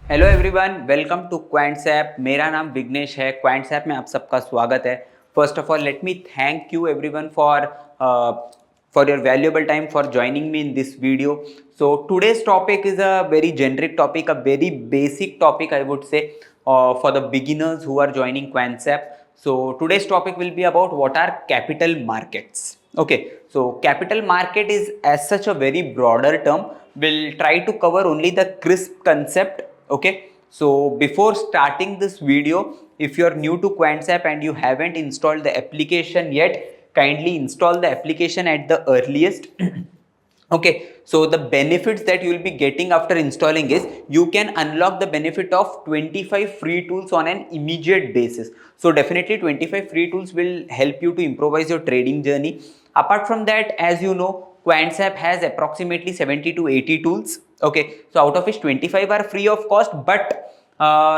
Hello everyone, welcome to Quantsapp. मेरा नाम विघ्नेश है। क्वांट्सएप में आप सबका स्वागत है। First of all let me thank you everyone for your valuable time for joining me in this video. So today's topic is a very generic topic, a very basic topic I would say, for the beginners who are joining Quantsap. So today's topic will be about what are capital markets. Okay, so capital market is as such a very broader term. We'll try to cover only the crisp concept. Okay, so before starting this video, if you are new to Quantsap and you haven't installed the application yet, kindly install the application at the earliest. Okay, so the benefits that you will be getting after installing is you can unlock the benefit of 25 free tools on an immediate basis. So definitely 25 free tools will help you to improvise your trading journey. Apart from that, as you know, Quantsap has approximately 70 to 80 tools. Okay, so out of which 25 are free of cost, but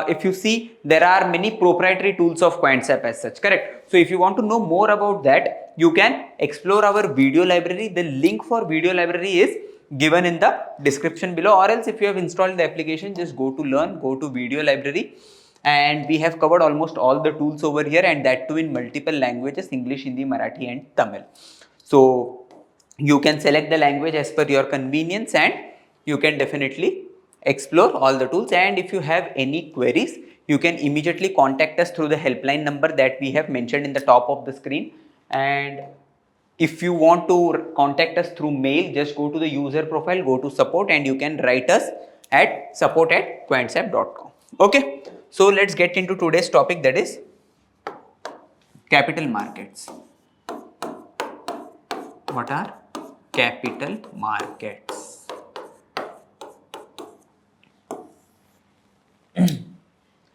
if you see, there are many proprietary tools of Quantsap as such, correct? So if you want to know more about that, you can explore our video library. The link for video library is given in the description below, or else if you have installed the application, just go to learn, go to video library, and we have covered almost all the tools over here, and that too in multiple languages: English, Hindi, Marathi and Tamil. So you can select the language as per your convenience, and you can definitely explore all the tools. And if you have any queries, you can immediately contact us through the helpline number that we have mentioned in the top of the screen. And if you want to contact us through mail, just go to the user profile, go to support, and you can write us at support@quantsap.com. Okay, so let's get into today's topic, that is capital markets. What are capital markets?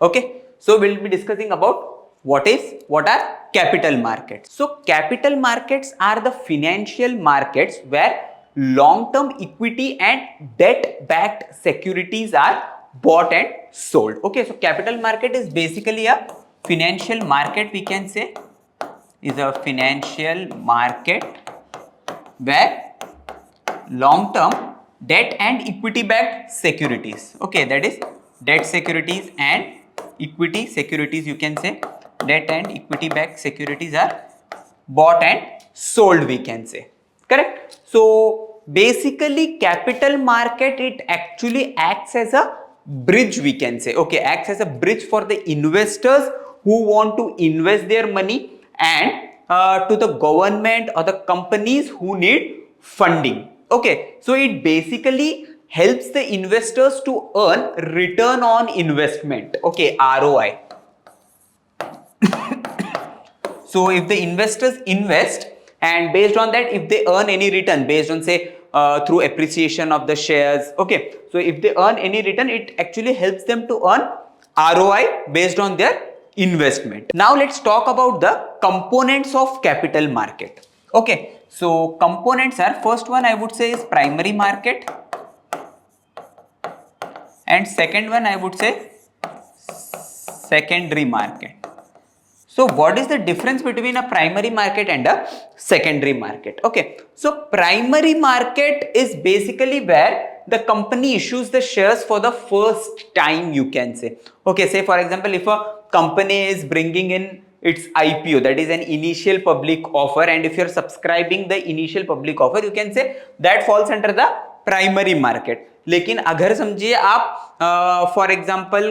Okay, so we'll be discussing about what are capital markets. So capital markets are the financial markets where long-term equity and debt-backed securities are bought and sold. Okay, so capital market is basically a financial market, we can say, is a financial market where long-term debt and equity-backed securities, okay, that is debt securities and equity securities, you can say, debt and equity backed securities are bought and sold, we can say, correct? So basically capital market, it actually acts as a bridge, we can say, okay, acts as a bridge for the investors who want to invest their money, and to the government or the companies who need funding. Okay, so it basically helps the investors to earn return on investment, okay, ROI. So if the investors invest, and based on that, if they earn any return based on, say, through appreciation of the shares, okay, so if they earn any return, it actually helps them to earn ROI based on their investment. Now let's talk about the components of capital market. Okay, so components are, first one I would say is primary market, and second one I would say secondary market. So what is the difference between a primary market and a secondary market? Okay, so primary market is basically where the company issues the shares for the first time, you can say. Okay, say for example, if a company is bringing in its IPO, that is an initial public offer, and if you're subscribing the initial public offer, you can say that falls under the primary market. लेकिन अगर समझिए आप for example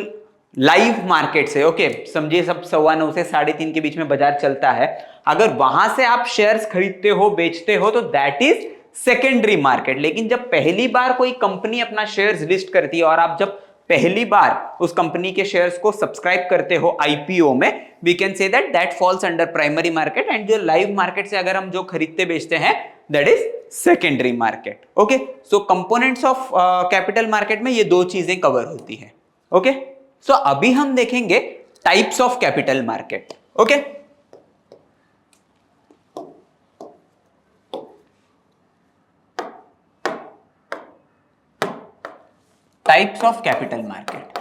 live market से, okay, समझिए सब 9:15 से 3:30 के बीच में बाजार चलता है, अगर वहां से आप शेयर्स खरीदते हो, बेचते हो, तो दैट इज सेकेंडरी मार्केट. लेकिन जब पहली बार कोई कंपनी अपना शेयर्स लिस्ट करती है और आप जब पहली बार उस कंपनी के शेयर्स को सब्सक्राइब करते हो आईपीओ में, we can say that that falls under primary market. And जो लाइव मार्केट से अगर हम जो खरीदते बेचते हैं, that is secondary market. Okay, so components of capital market में ये दो चीजें कवर होती है. ओके, सो अभी हम देखेंगे types of capital market. Okay, types of capital market.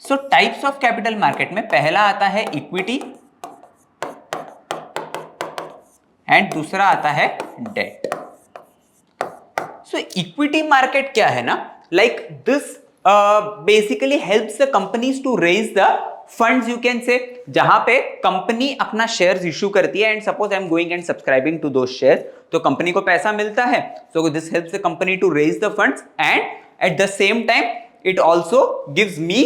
So types of capital market में पहला आता है इक्विटी, एंड दूसरा आता है डेट. सो इक्विटी मार्केट क्या है ना, like this basically helps the companies to raise the funds, you can say, जहां पे कंपनी अपना शेयर्स इशू करती है and suppose I am going and subscribing to those shares, तो कंपनी को पैसा मिलता है, so this helps the company to raise the funds and at the same time it also gives me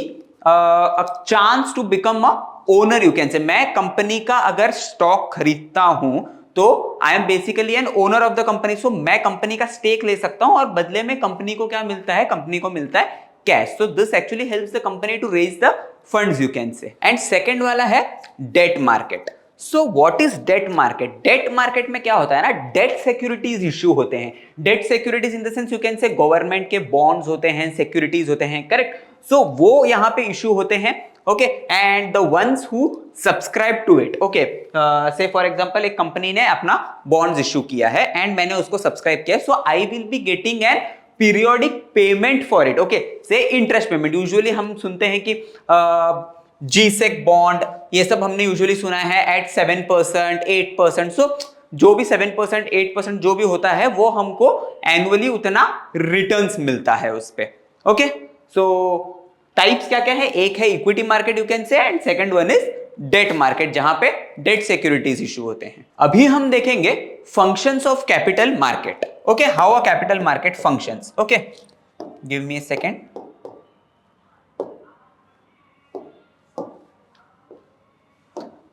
a chance to become a owner, you can say. मैं company का अगर stock खरीदता हूं तो I am basically an owner of the company, so मैं company का stake ले सकता हूं और बदले में कंपनी को क्या मिलता है, कंपनी को मिलता है cash. So this actually helps the company to raise the funds, you can say. And second वाला है debt market. So what is debt market? Debt market में क्या होता है ना, डेट सिक्योरिटीज इश्यू होते हैं। Debt securities in the sense you can से गवर्नमेंट के बॉन्ड्स होते हैं, सिक्योरिटीज होते हैं, करेक्ट। सो वो यहां पे इश्यू होते हैं, okay, and the ones who subscribe to it, okay, say for example एक कंपनी ने अपना बॉन्ड्स इश्यू किया है एंड मैंने उसको सब्सक्राइब किया, so I will be getting an periodic payment for it, okay, say interest payment. Usually हम सुनते हैं कि जीसेक बॉन्ड, ये सब हमने यूजुअली सुना है एट 7%, 8%, सो जो भी 7%, 8% जो भी होता है वो हमको एनुअली उतना रिटर्न्स मिलता है उस पे, ओके। सो टाइप्स क्या क्या है, एक है equity market, you can say, and second one is debt market, जहां पे डेट सिक्योरिटीज इशू होते हैं। अभी हम देखेंगे functions of capital market, okay, how a capital market functions, okay, give me a second.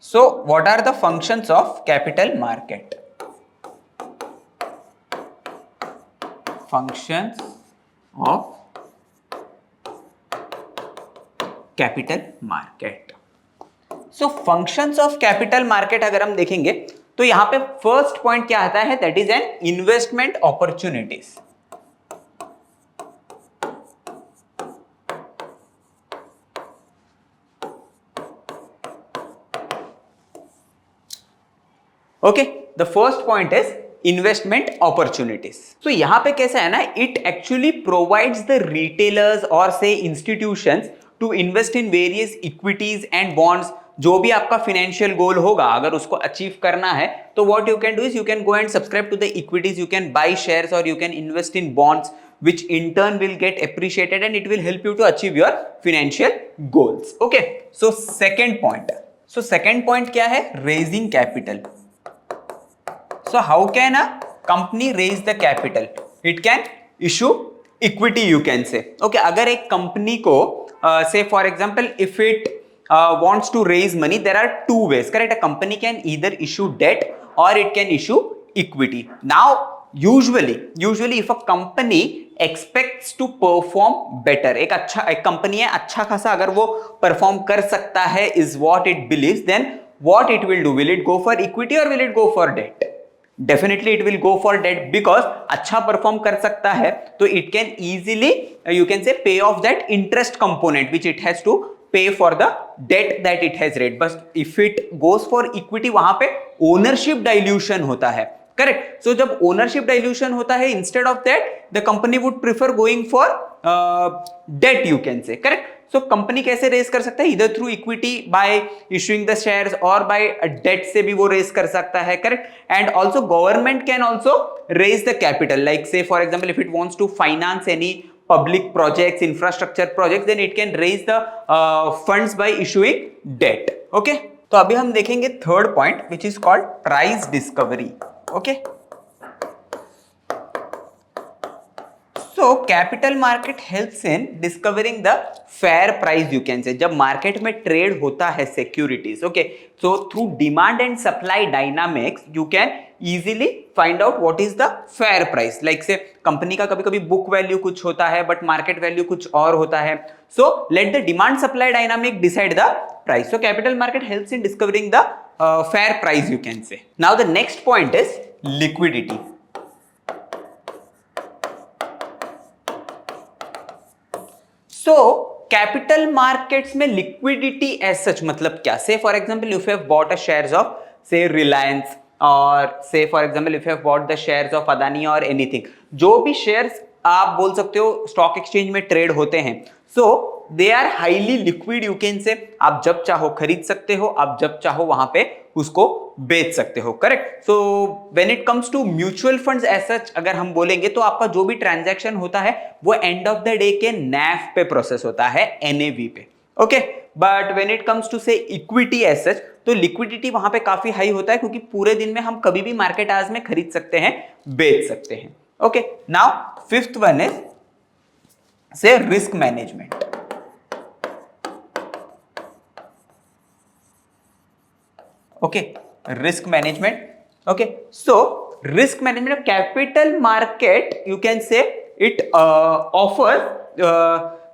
So what are the functions of capital market? Functions of capital market. So functions of capital market अगर हम देखेंगे तो यहां पे first point क्या आता है, that is an investment opportunities. Okay, the first point is investment opportunities. तो यहां पे कैसा है ना, it actually provides the retailers और say institutions to invest in various equities and bonds. जो भी आपका फाइनेंशियल गोल होगा, अगर उसको अचीव करना है तो what you can do is you can go and subscribe to the equities, you can buy shares और you can invest in bonds which in turn will get appreciated and it will help you to achieve your financial goals. Okay, so second point. So second point क्या है, raising capital. So how can a company raise the capital? It can issue equity, you can say. Okay, अगर एक company को say for example if it wants to raise money, there are two ways, correct? A company can either issue debt or it can issue equity. Now usually if a company expects to perform better, एक company है अच्छा खासा अगर वो perform कर सकता है is what it believes, then what it will do, will it go for equity or will it go for debt? Definitely it will go for debt because अच्छा परफॉर्म कर सकता है तो it can easily you can say pay off that interest component which it has to pay for the debt that it has raised. But if it goes for equity, वहां पे ownership dilution होता है, correct. सो जब ownership dilution होता है, instead of that the company would prefer going for debt, you can say, correct. So company कैसे raise कर सकता है, इधर through equity by issuing the shares और बाय डेट से भी वो रेज कर सकता है, correct. And also government can also raise the capital, like say for example if it wants to finance any public projects, infrastructure projects, then it can raise the funds by issuing debt. Okay, तो अभी हम देखेंगे third point which is called price discovery. Okay, so capital market helps in discovering the fair price, you can say. जब market में trade होता है securities, okay, so through demand and supply dynamics you can easily find out what is the fair price. Like say company का कभी कभी book value कुछ होता है बट मार्केट वैल्यू कुछ और होता है, so let the demand supply dynamic decide the price. So capital market helps in discovering the fair price, you can say. Now the next point is liquidity. So capital markets में liquidity as such मतलब क्या, से for example if you have bought a shares of से रिलायंस और से for example if you have bought the shares of Adani और anything, जो भी शेयर्स आप बोल सकते हो स्टॉक एक्सचेंज में ट्रेड होते हैं, so they are highly liquid, you can say. आप जब चाहो खरीद सकते हो, आप जब चाहो वहां पे उसको बेच सकते हो, correct. So when it comes to mutual funds as such अगर हम बोलेंगे तो आपका जो भी ट्रांजैक्शन होता है वो एंड ऑफ द डे के NAV पे प्रोसेस होता है, NAV पे, okay. But when it comes to say equity as such तो लिक्विडिटी वहां पे काफी हाई होता है क्योंकि पूरे दिन में हम कभी भी मार्केट आज में खरीद सकते हैं, बेच सकते हैं, okay. Now fifth one is say risk management. Okay, risk management, okay. So risk management of capital market you can say it offer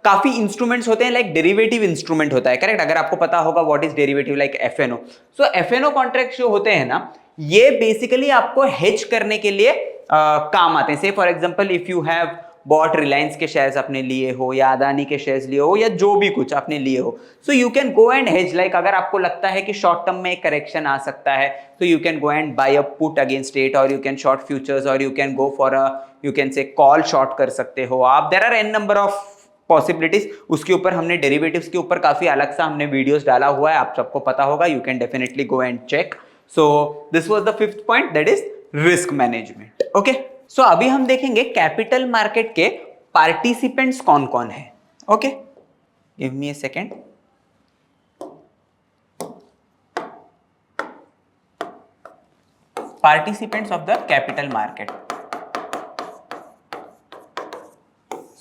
काफी इंस्ट्रूमेंट्स होते हैं, लाइक डेरिवेटिव इंस्ट्रूमेंट होता है, करेक्ट। अगर आपको पता होगा what is derivative, like FNO। So FNO contract जो होते हैं ना, ये बेसिकली आपको हेज करने के लिए काम आते हैं। से for example if you have bought Reliance के शेयर्स अपने लिए हो या अदानी के शेयर्स लिए हो या जो भी कुछ अपने लिए हो, so you can go and hedge. Like अगर आपको लगता है कि शॉर्ट टर्म में एक करेक्शन आ सकता है तो you can go and buy a put against it, और यू कैन शॉर्ट फ्यूचर्स, और you can go for a you can say call short कर सकते हो आप। There are n number of possibilities. उसके ऊपर हमने डेरिवेटिव्स के ऊपर काफी अलग सा हमने वीडियोस डाला हुआ है, आप सबको पता होगा, you can definitely go and check. So this was the fifth point, that is risk management, okay. सो अभी हम देखेंगे कैपिटल मार्केट के पार्टिसिपेंट्स कौन कौन है, okay. Give me a second. Participants of the capital market.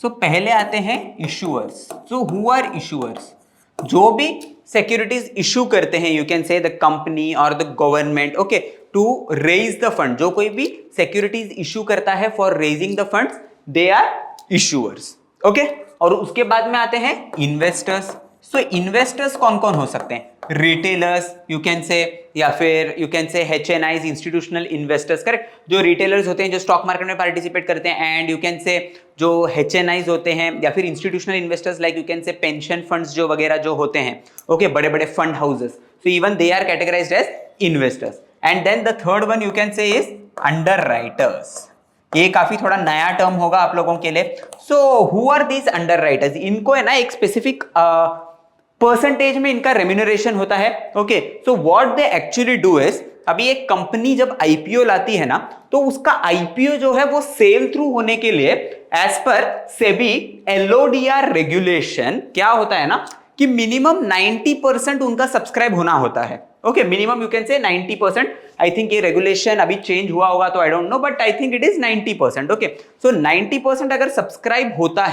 So पहले आते हैं issuers. So who are issuers? जो भी सिक्योरिटीज इशू करते हैं, you can say the company और the government, okay, to raise the fund. जो कोई भी सिक्योरिटीज इशू करता है for raising the funds, they are issuers, okay. और उसके बाद में आते हैं इन्वेस्टर्स। सो इन्वेस्टर्स कौन कौन हो सकते हैं? रिटेलर्स यू कैन से, या फिर यू कैन से HNIs, इंस्टीट्यूशनल इन्वेस्टर्स, करेक्ट। जो रिटेलर्स होते हैं जो स्टॉक मार्केट में पार्टिसिपेट करते हैं, एंड यू कैन से जो HNIs होते हैं या फिर institutional investors like you can say pension funds जो वगैरह जो होते हैं, ओके, बड़े बड़े fund houses. So even they are categorized as investors. And then the third one you can say is underwriters. ये काफी थोड़ा नया टर्म होगा आप लोगों के लिए। So who are these underwriters? इनको है ना एक स्पेसिफिक परसेंटेज में इनका रेम्यूनरेशन होता है, okay. So what they actually do is, अभी एक कंपनी जब IPO लाती है ना, तो उसका IPO जो है वो सेल थ्रू होने के लिए as per SEBI LODR regulation क्या होता है ना कि मिनिमम 90% उनका सब्सक्राइब होना होता है, okay. Minimum you can say 90%। I think ये रेगुलेशन अभी चेंज हुआ होगा तो I don't know, but I think it is 90%, okay. So 90% अगर सब्सक्राइब होता